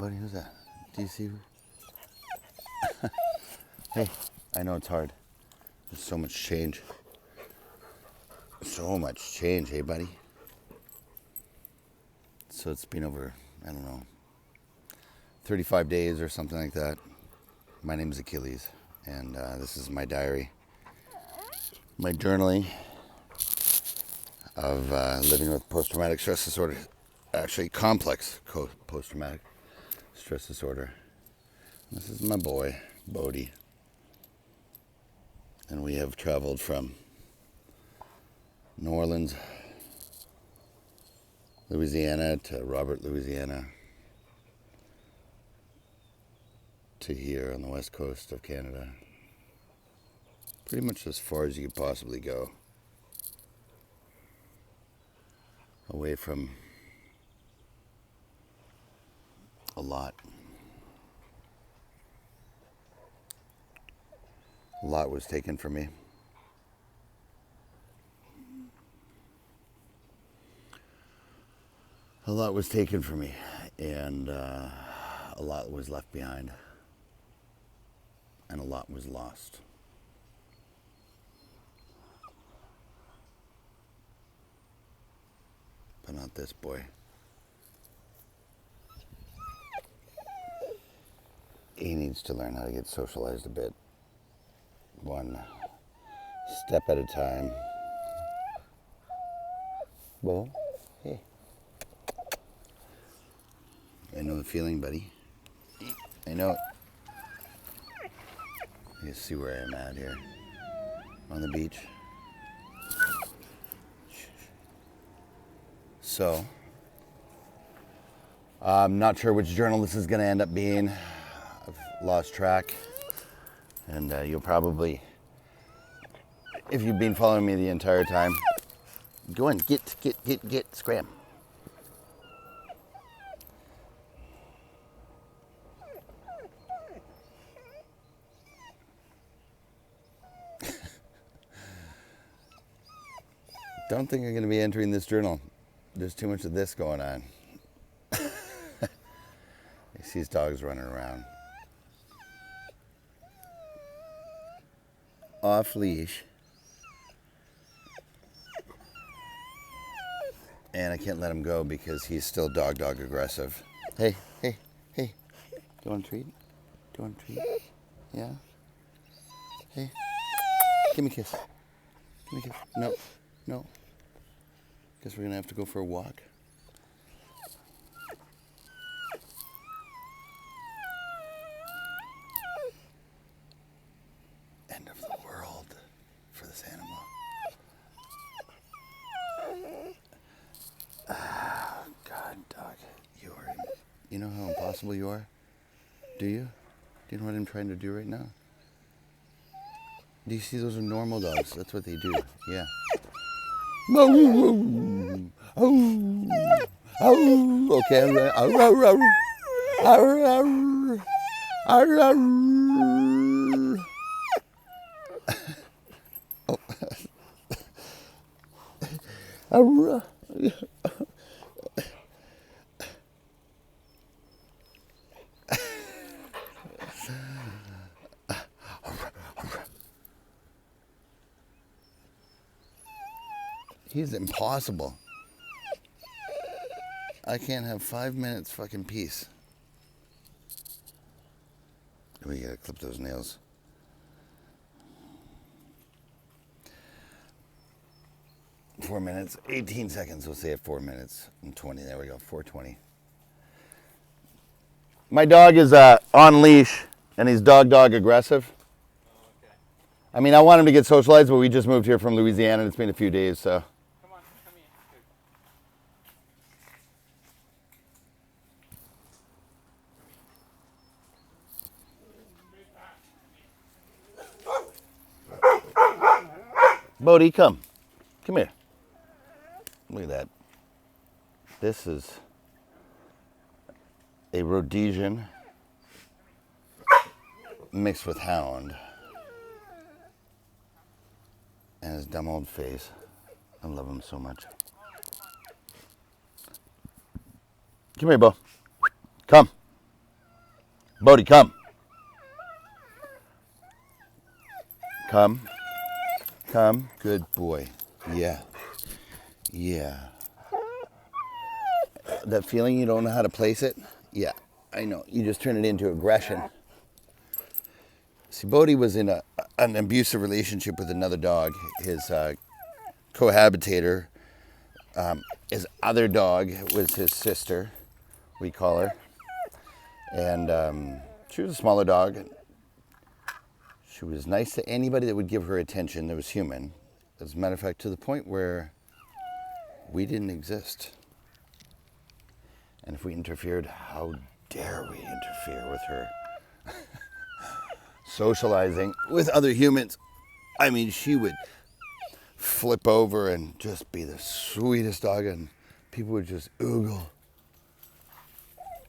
buddy, who's that? Do you see? Hey, I know it's hard. There's so much change. So much change, hey, buddy? So it's been over, I don't know, 35 days or something like that. My name is Achilles, and this is my diary. My journaling of living with post-traumatic stress disorder. Actually, complex post-traumatic stress disorder. This is my boy, Bodie. And we have traveled from New Orleans, Louisiana to Robert, Louisiana, to here on the west coast of Canada. Pretty much as far as you could possibly go. Away from a lot. A lot was taken from me. A lot was taken from me, and a lot was left behind, and a lot was lost. But not this boy. He needs to learn how to get socialized a bit. One step at a time. Well, hey. I know the feeling, buddy. I know it. You see where I'm at here. On the beach. So, I'm not sure which journal this is going to end up being. I've lost track. And you'll probably, if you've been following me the entire time, go on, get, scram. Don't think I'm going to be entering this journal. There's too much of this going on. You see these dogs running around. Off leash. And I can't let him go because he's still dog aggressive. Hey. Do you want a treat? Do you want a treat? Yeah? Hey. Give me a kiss. No. Guess we're gonna have to go for a walk. End of the world for this animal. God, dog. You know how impossible you are? Do you? Do you know what I'm trying to do right now? Do you see those are normal dogs? That's what they do. Yeah. Okay. He's impossible. I can't have 5 minutes fucking peace. We gotta clip those nails. Four minutes, 18 seconds. We'll say it 4 minutes and 20. There we go, 4:20. My dog is on leash, and he's dog aggressive. Oh, okay. I mean, I want him to get socialized, but we just moved here from Louisiana, and it's been a few days, so. Come here. Bodie, come here. Look at that. This is a Rhodesian mixed with hound. And his dumb old face. I love him so much. Come here, Bo. Come. Bodhi, come. Come. Come. Good boy. Yeah. Yeah. That feeling you don't know how to place it? Yeah, I know. You just turn it into aggression. See, Bodhi was in an abusive relationship with another dog. His cohabitator, his other dog was his sister, we call her. And she was a smaller dog. She was nice to anybody that would give her attention that was human. As a matter of fact, to the point where we didn't exist. And if we interfered, how dare we interfere with her? Socializing with other humans. I mean, she would flip over and just be the sweetest dog, and people would just oogle.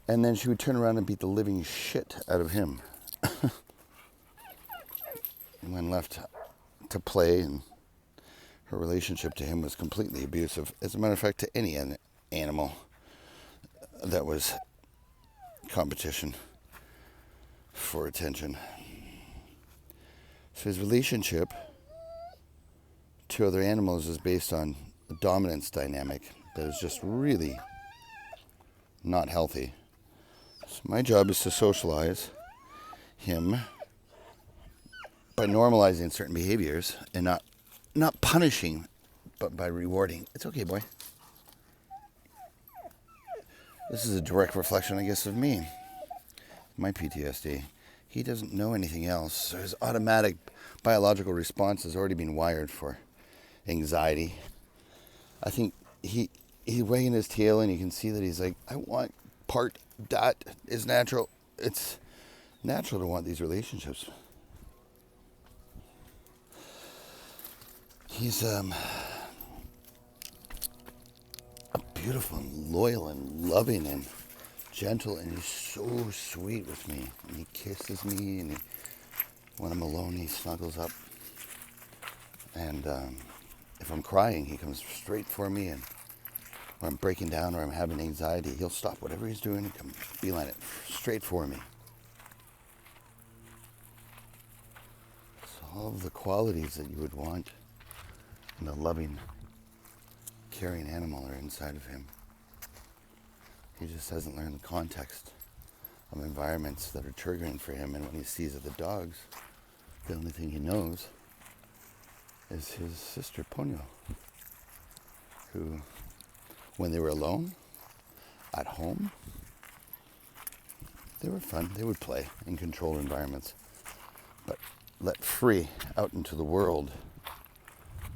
And then she would turn around and beat the living shit out of him. When left to play, and her relationship to him was completely abusive. As a matter of fact, to any animal that was competition for attention. So his relationship to other animals is based on a dominance dynamic that is just really not healthy. So my job is to socialize him by normalizing certain behaviors and not punishing, but by rewarding. It's okay, boy. This is a direct reflection, I guess, of me. My PTSD. He doesn't know anything else. So his automatic biological response has already been wired for anxiety. I think he's wagging his tail, and you can see that he's like, I want part. That is natural. It's natural to want these relationships. He's beautiful and loyal and loving and gentle, and he's so sweet with me. And he kisses me, and when I'm alone, he snuggles up. And if I'm crying, he comes straight for me, and when I'm breaking down or I'm having anxiety, he'll stop whatever he's doing and come beeline it straight for me. So all of the qualities that you would want in a loving, caring animal are inside of him. He just hasn't learned the context of environments that are triggering for him, and when he sees other dogs, the only thing he knows is his sister Ponyo, who, when they were alone, at home, they were fun. They would play in controlled environments. But let free out into the world,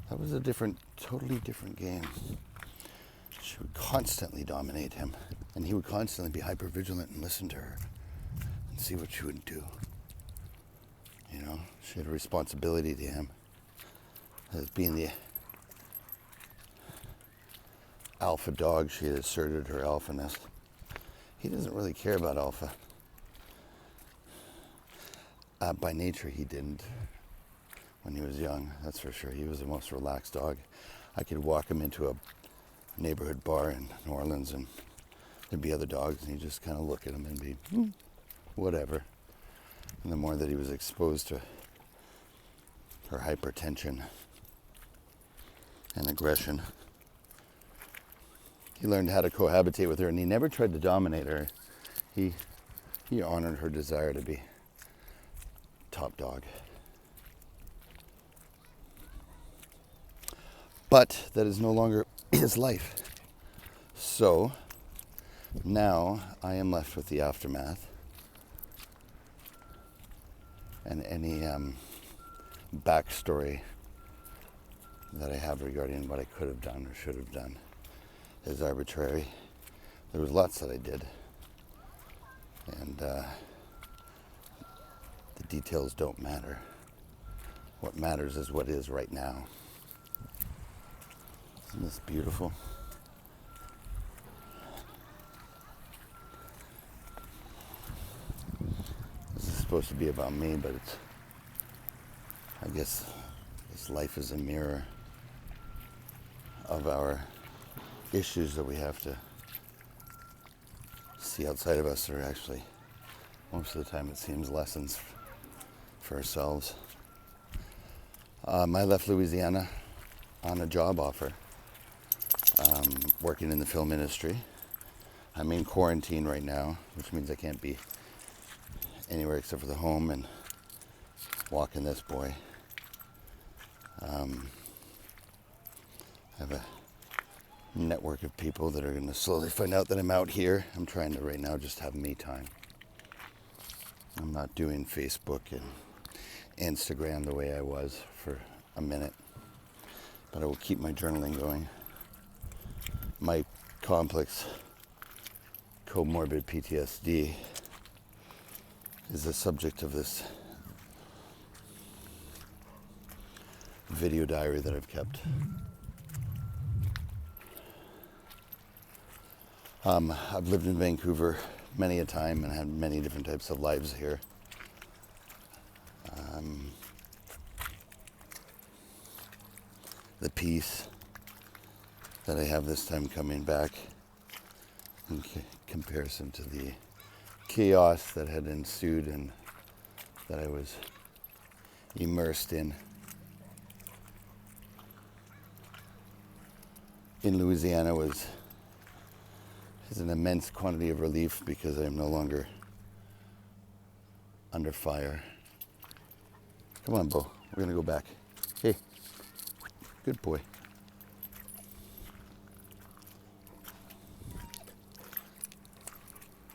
that was a totally different game. She would constantly dominate him, and he would constantly be hyper-vigilant and listen to her and see what she would do. You know, she had a responsibility to him as being the alpha dog. She had asserted her alphaness. He doesn't really care about alpha. By nature, he didn't. When he was young, that's for sure. He was the most relaxed dog. I could walk him into a neighborhood bar in New Orleans, and there'd be other dogs, and he'd just kind of look at them and be, whatever. And the more that he was exposed to her hypertension and aggression, he learned how to cohabitate with her, and he never tried to dominate her. He honored her desire to be top dog. But that is no longer his life. So now I am left with the aftermath and any backstory that I have regarding what I could have done or should have done is arbitrary. There was lots that I did, and the details don't matter. What matters is what is right now. Isn't this beautiful? This is supposed to be about me, but I guess this life is a mirror of our issues that we have to see outside of us are actually Most of the time it seems lessons for ourselves. I left Louisiana on a job offer, working in the film industry. I'm in quarantine right now, which means I can't be anywhere except for the home and walking this boy. I have a network of people that are going to slowly find out that I'm out here. I'm trying to right now just have me time. I'm not doing Facebook and Instagram the way I was for a minute, but I will keep my journaling going. My complex comorbid PTSD is the subject of this video diary that I've kept. I've lived in Vancouver many a time and had many different types of lives here. The peace that I have this time coming back in comparison to the chaos that had ensued and that I was immersed in Louisiana is an immense quantity of relief because I am no longer under fire. Come on, Bo. We're going to go back. Hey. Good boy.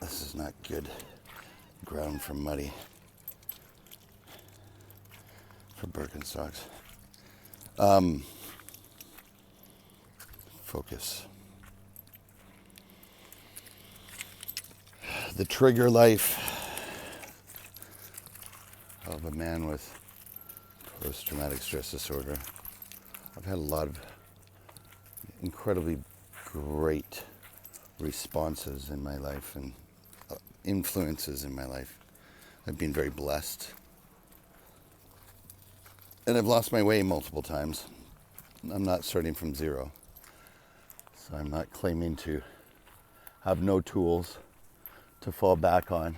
This is not good ground for muddy. For Birkenstocks. Focus. The trigger life of a man with post-traumatic stress disorder. I've had a lot of incredibly great responses in my life and influences in my life. I've been very blessed. And I've lost my way multiple times. I'm not starting from zero. So I'm not claiming to have no tools to fall back on.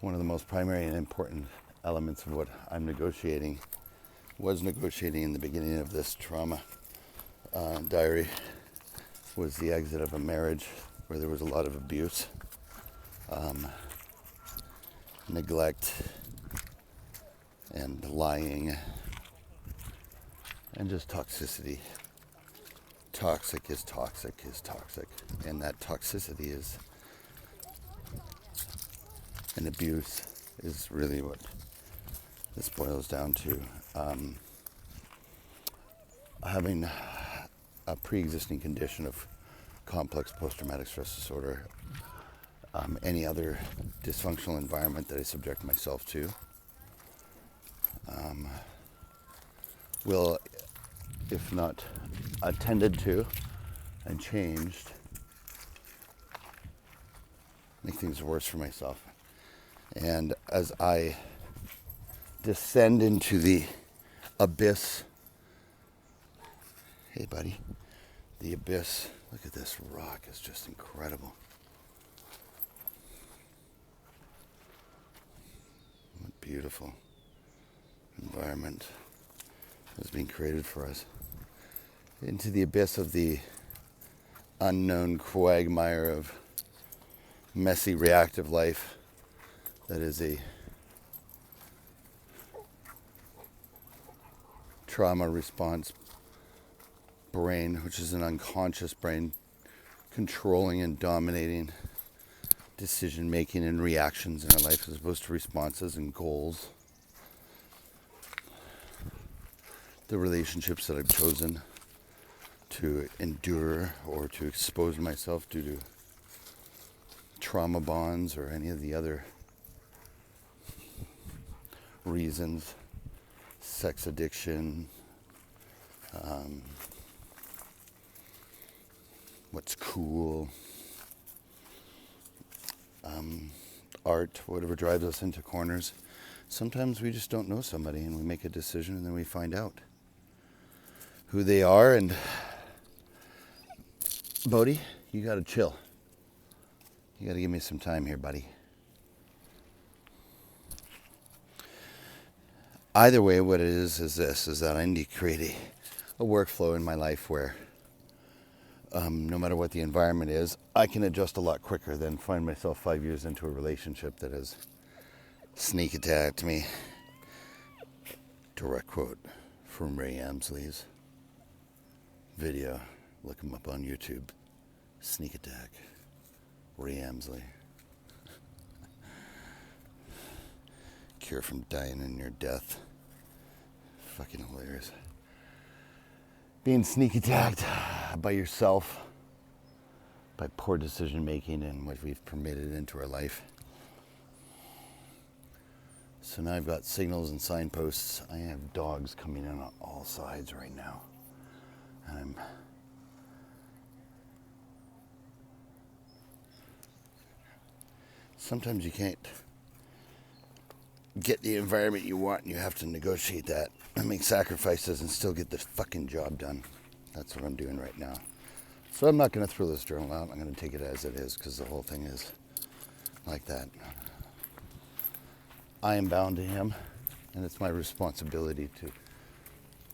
One of the most primary and important elements of what I'm was negotiating in the beginning of this trauma diary was the exit of a marriage where there was a lot of abuse, neglect, and lying, and just toxicity. Toxic is toxic is toxic, and that toxicity is and abuse is really what this boils down to. Having a pre-existing condition of complex post-traumatic stress disorder, any other dysfunctional environment that I subject myself to, will, if not attended to and changed, make things worse for myself. And as I descend into the abyss, hey buddy, the abyss, look at this rock, it's just incredible. What beautiful environment has been created for us. Into the abyss of the unknown quagmire of messy reactive life that is a trauma response brain, which is an unconscious brain controlling and dominating decision making and reactions in our life as opposed to responses and goals. The relationships that I've chosen to endure or to expose myself due to trauma bonds or any of the other reasons, sex addiction, what's cool, art, whatever drives us into corners. Sometimes we just don't know somebody and we make a decision and then we find out who they are. And Bodhi, you gotta chill. You gotta give me some time here, buddy. Either way, what it is this, is that I need to create a workflow in my life where no matter what the environment is, I can adjust a lot quicker than find myself 5 years into a relationship that has sneak attacked me. Direct quote from Ray Amsley's video. Look him up on YouTube. Sneak attack. Ray Amsley. Cure from dying in your death. Fucking hilarious. Being sneak attacked by yourself, by poor decision making and what we've permitted into our life. So now I've got signals and signposts. I have dogs coming in on all sides right now. And sometimes you can't get the environment you want and you have to negotiate that and make sacrifices and still get the fucking job done. That's what I'm doing right now. So I'm not going to throw this journal out. I'm going to take it as it is because the whole thing is like that. I am bound to him and it's my responsibility to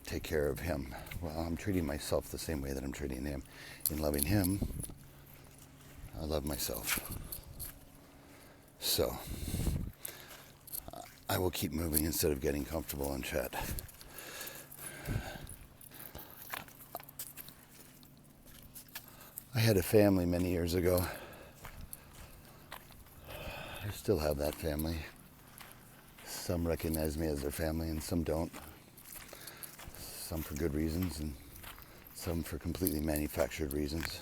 take care of him. Well, I'm treating myself the same way that I'm treating him. In loving him, I love myself. So I will keep moving instead of getting comfortable and chat. I had a family many years ago. I still have that family. Some recognize me as their family and some don't. Some for good reasons and some for completely manufactured reasons.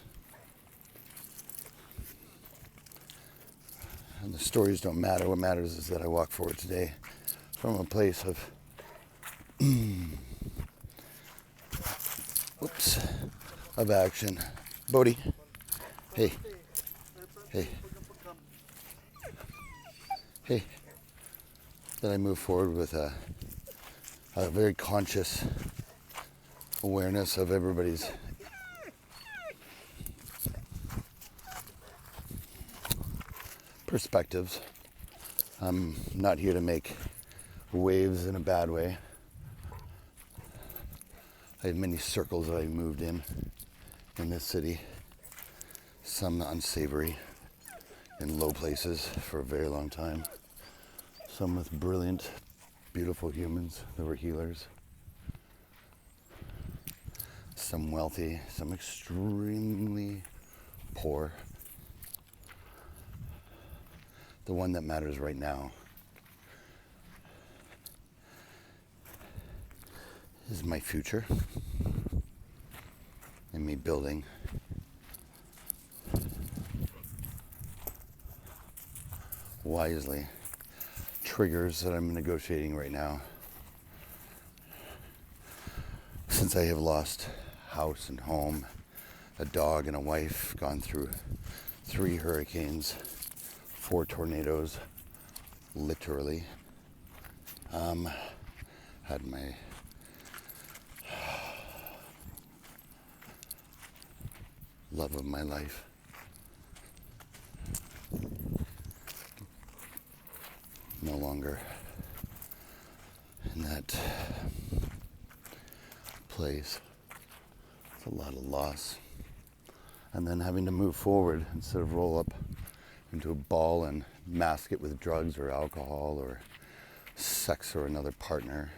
And the stories don't matter. What matters is that I walk forward today from a place of of action. Bodhi. Hey. Hey. Hey. That I move forward with a very conscious awareness of everybody's perspectives. I'm not here to make waves in a bad way. I have many circles that I moved in this city. Some unsavory in low places for a very long time. Some with brilliant, beautiful humans that were healers. Some wealthy, some extremely poor. The one that matters right now is my future and me building wisely triggers that I'm negotiating right now. Since I have lost house and home, a dog and a wife, gone through 3 hurricanes, 4 tornadoes, literally. Had my love of my life. No longer in that place. It's a lot of loss. And then having to move forward instead of roll up into a ball and mask it with drugs or alcohol or sex or another partner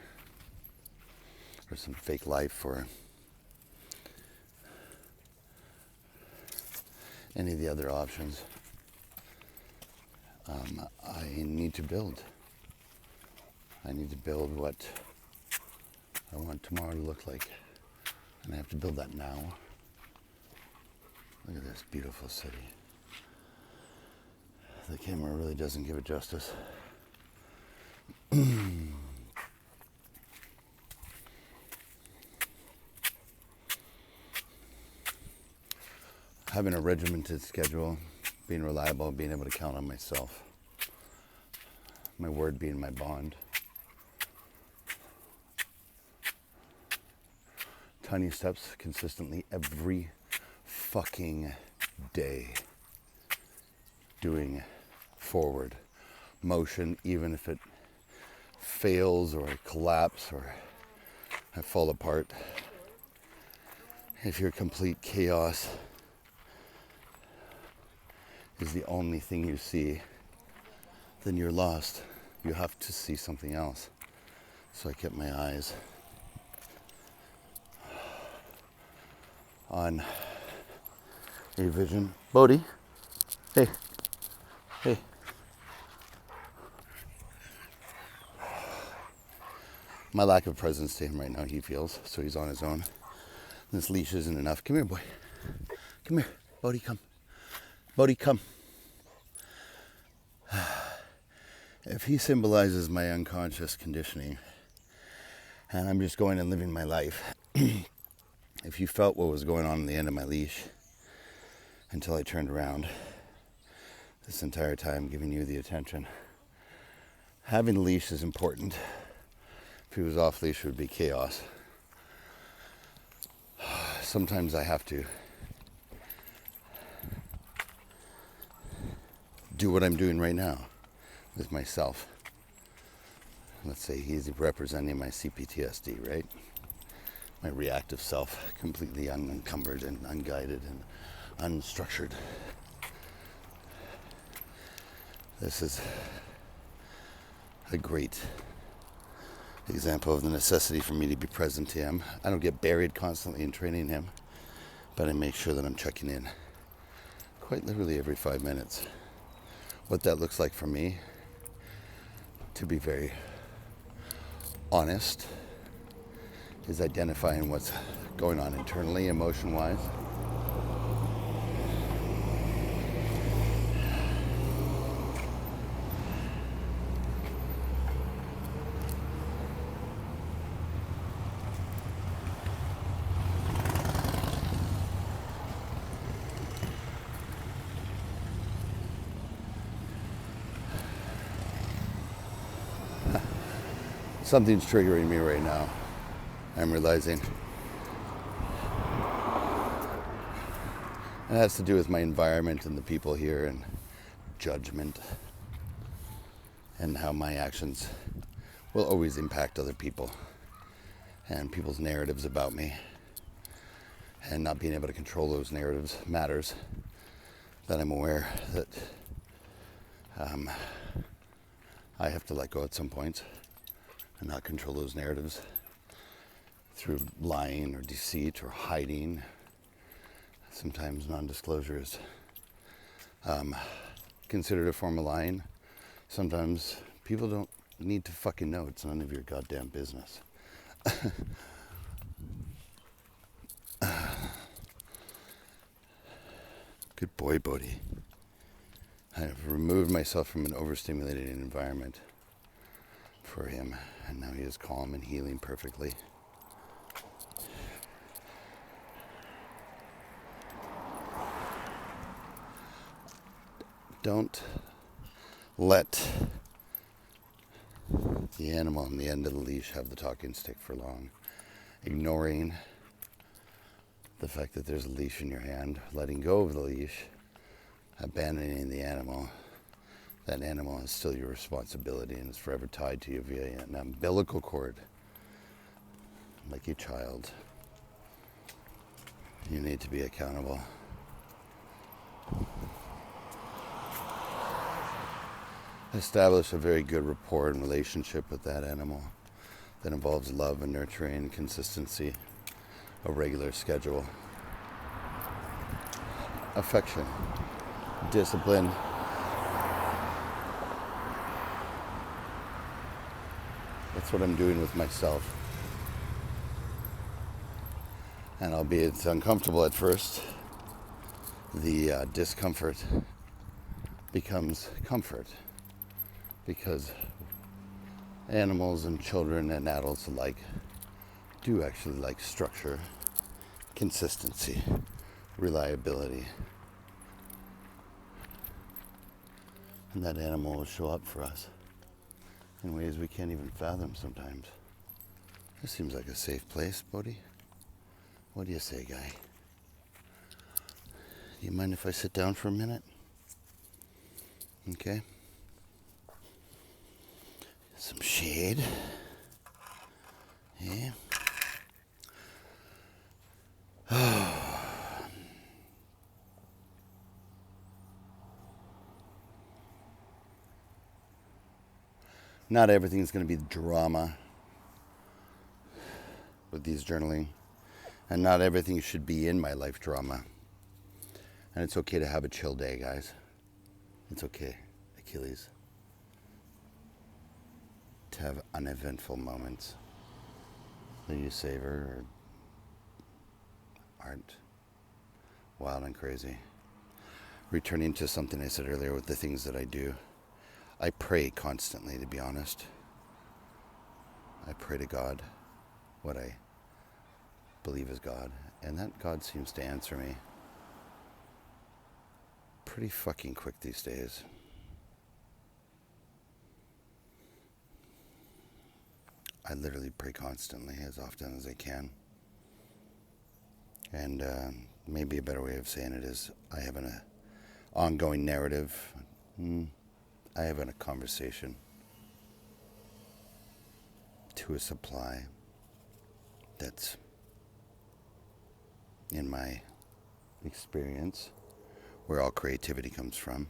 or some fake life or any of the other options. I need to build. I need to build what I want tomorrow to look like. And I have to build that now. Look at this beautiful city. The camera really doesn't give it justice. Having a regimented schedule, being reliable, being able to count on myself. My word being my bond. Tiny steps consistently every fucking day. Doing forward motion, even if it fails or I collapse or I fall apart, if your complete chaos is the only thing you see, then you're lost. You have to see something else. So I kept my eyes on a vision. Bodhi, hey, hey. My lack of presence to him right now, he feels, so he's on his own. This leash isn't enough. Come here, boy. Come here. Bodhi, come. Bodhi, come. If he symbolizes my unconscious conditioning, and I'm just going and living my life, if you felt what was going on at the end of my leash until I turned around, this entire time giving you the attention, having a leash is important. If he was off leash, it would be chaos. Sometimes I have to do what I'm doing right now with myself. Let's say he's representing my CPTSD, right? My reactive self, completely unencumbered and unguided and unstructured. This is a great example of the necessity for me to be present to him. I don't get buried constantly in training him, but I make sure that I'm checking in quite literally every 5 minutes. What that looks like for me, to be very honest, is identifying what's going on internally, emotion-wise. Something's triggering me right now. I'm realizing. It has to do with my environment and the people here and judgment and how my actions will always impact other people and people's narratives about me, and not being able to control those narratives matters. That I'm aware that I have to let go at some points and not control those narratives through lying or deceit or hiding. Sometimes non-disclosure is considered a form of lying. Sometimes people don't need to fucking know. It's none of your goddamn business. Good boy, Bodhi. I have removed myself from an overstimulated environment for him, and now he is calm and healing perfectly. Don't let the animal on the end of the leash have the talking stick for long. Ignoring the fact that there's a leash in your hand, letting go of the leash, abandoning the animal. That animal is still your responsibility and is forever tied to you via an umbilical cord. Like your child, you need to be accountable. Establish a very good rapport and relationship with that animal that involves love and nurturing, consistency, a regular schedule, affection, discipline. That's what I'm doing with myself. And albeit it's uncomfortable at first, the discomfort becomes comfort, because animals and children and adults alike do actually like structure, consistency, reliability. And that animal will show up for us in ways we can't even fathom sometimes. This seems like a safe place, Bodhi. What do you say, guy? Do you mind if I sit down for a minute? Okay. Some shade. Yeah. Not everything's going to be drama with these journaling. And not everything should be in my life drama. And it's okay to have a chill day, guys. It's okay, Achilles. To have uneventful moments that you savor or aren't wild and crazy. Returning to something I said earlier with the things that I do. I pray constantly, to be honest. I pray to God what I believe is God. And that God seems to answer me pretty fucking quick these days. I literally pray constantly, as often as I can. And maybe a better way of saying it is I have an ongoing narrative. I have a conversation to a supply that's, in my experience, where all creativity comes from.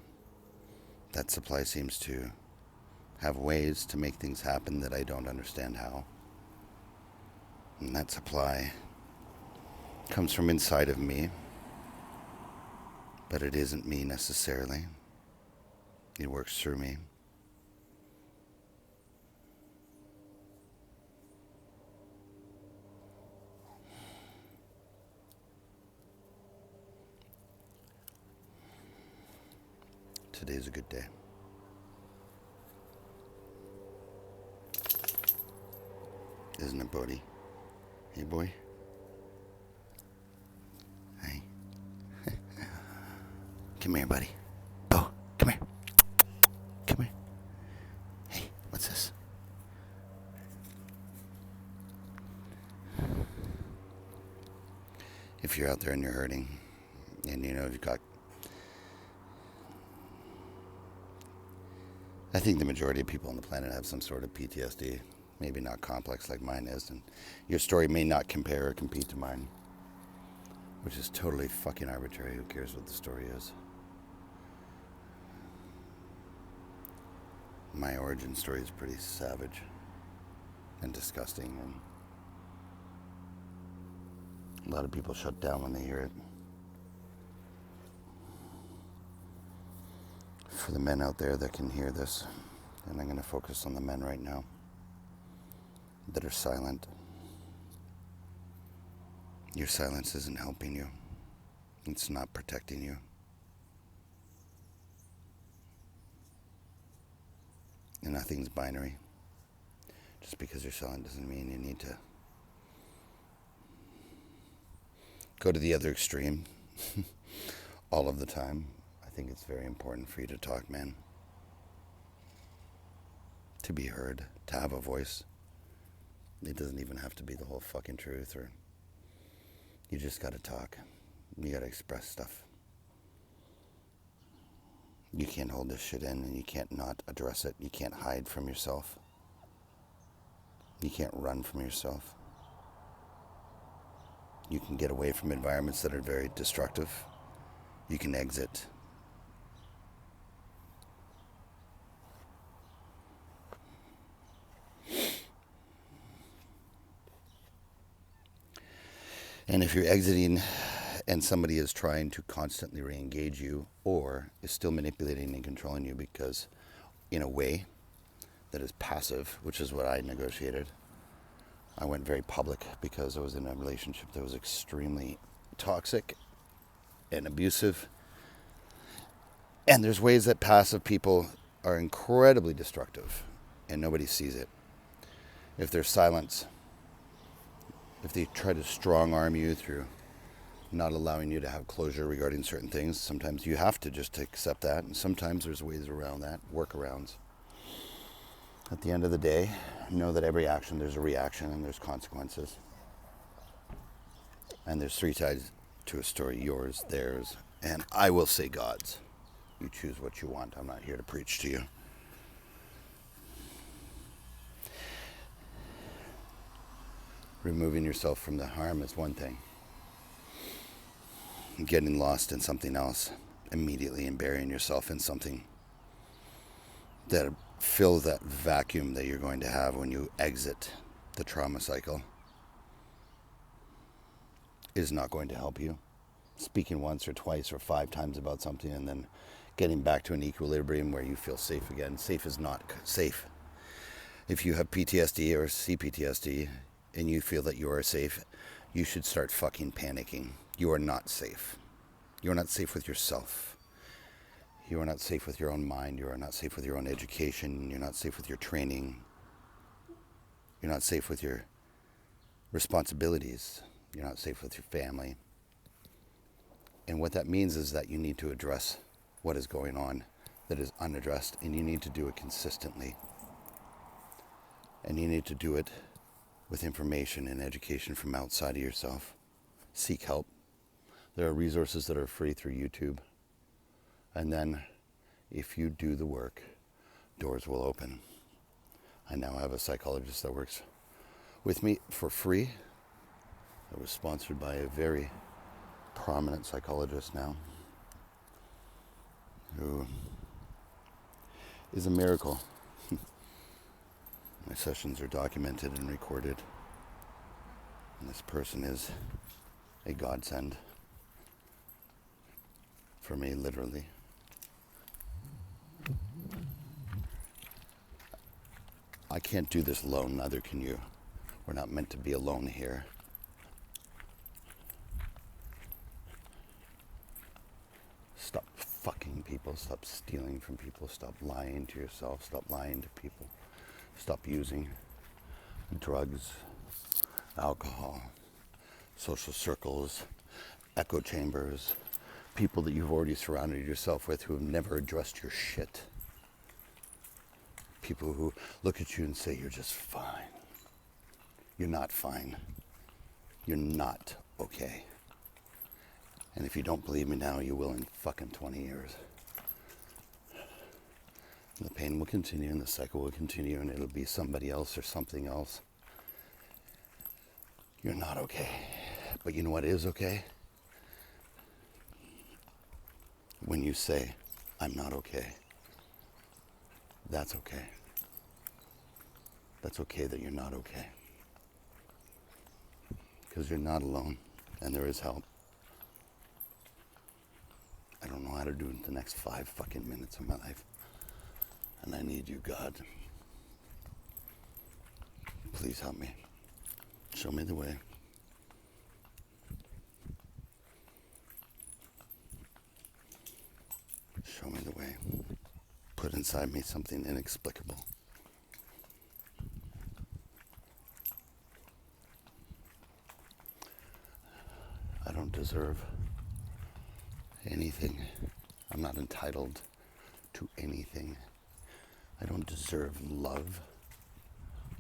That supply seems to have ways to make things happen that I don't understand how. And that supply comes from inside of me, but it isn't me necessarily. It works through me. Today's a good day. Isn't it, Bodhi? Hey, boy. Hey. Come here, buddy. Oh, come here. Come here. Hey, what's this? If you're out there and you're hurting, and you know you've got... I think the majority of people on the planet have some sort of PTSD. Maybe not complex like mine is, and your story may not compare or compete to mine, which is totally fucking arbitrary. Who cares what the story is? My origin story is pretty savage and disgusting, and a lot of people shut down when they hear it. For the men out there that can hear this, and I'm going to focus on the men right now that are silent. Your silence isn't helping you. It's not protecting you. And nothing's binary. Just because you're silent doesn't mean you need to go to the other extreme all of the time. I think it's very important for you to talk, man. To be heard, to have a voice. It doesn't even have to be the whole fucking truth, or you just gotta talk. You gotta express stuff. You can't hold this shit in, and you can't not address it. You can't hide from yourself. You can't run from yourself. You can get away from environments that are very destructive. You can exit. And if you're exiting and somebody is trying to constantly re-engage you, or is still manipulating and controlling you because in a way that is passive, which is what I negotiated. I went very public because I was in a relationship that was extremely toxic and abusive. And there's ways that passive people are incredibly destructive and nobody sees it. If there's silence, if they try to strong arm you through not allowing you to have closure regarding certain things, sometimes you have to just accept that, and sometimes there's ways around that, workarounds. At the end of the day, know that every action, there's a reaction and there's consequences. And there's three sides to a story: yours, theirs, and I will say God's. You choose what you want. I'm not here to preach to you. Removing yourself from the harm is one thing. Getting lost in something else immediately and burying yourself in something that fills that vacuum that you're going to have when you exit the trauma cycle is not going to help you. Speaking once or twice or 5 times about something and then getting back to an equilibrium where you feel safe again. Safe is not safe. If you have PTSD or CPTSD and you feel that you are safe, you should start fucking panicking. You are not safe. You are not safe with yourself. You are not safe with your own mind. You are not safe with your own education. You're not safe with your training. You're not safe with your responsibilities. You're not safe with your family. And what that means is that you need to address what is going on that is unaddressed, and you need to do it consistently. And you need to do it with information and education from outside of yourself. Seek help. There are resources that are free through YouTube. And then, if you do the work, doors will open. I now have a psychologist that works with me for free. It was sponsored by a very prominent psychologist now, who is a miracle. My sessions are documented and recorded. And this person is a godsend for me, literally. I can't do this alone, neither can you. We're not meant to be alone here. Stop fucking people, stop stealing from people, stop lying to yourself, stop lying to people, stop using drugs, alcohol, social circles, echo chambers, people that you've already surrounded yourself with who have never addressed your shit. People who look at you and say, you're just fine. You're not fine. You're not okay. And if you don't believe me now, you will in fucking 20 years. And the pain will continue and the cycle will continue and it'll be somebody else or something else. You're not okay. But you know what is okay? When you say, I'm not okay. That's okay. That's okay that you're not okay. Because you're not alone and there is help. I don't know how to do it the next 5 fucking minutes of my life. And I need you, God. Please help me. Show me the way. Show me the way. Put inside me something inexplicable. I don't deserve anything. I'm not entitled to anything. I don't deserve love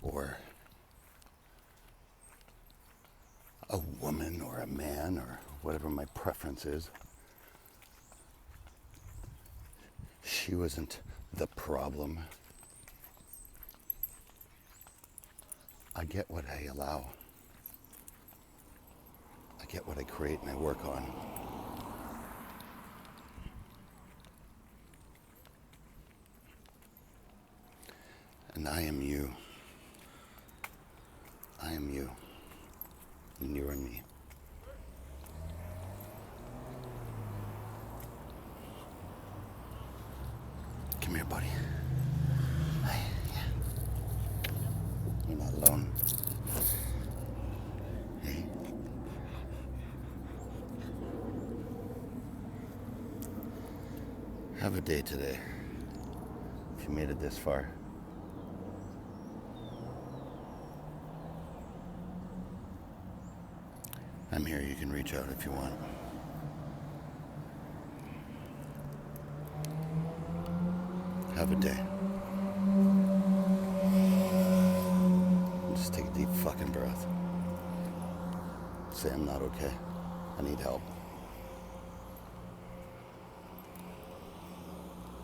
or a woman or a man or whatever my preference is. She wasn't the problem. I get what I allow. I get what I create and I work on. And I am you. I am you. And you are me. Come here, buddy. Hi. Yeah. You're not alone. Hey. Have a day today. If you made it this far. I'm here. You can reach out if you want. Have a day. Just take a deep fucking breath. Say I'm not okay. I need help.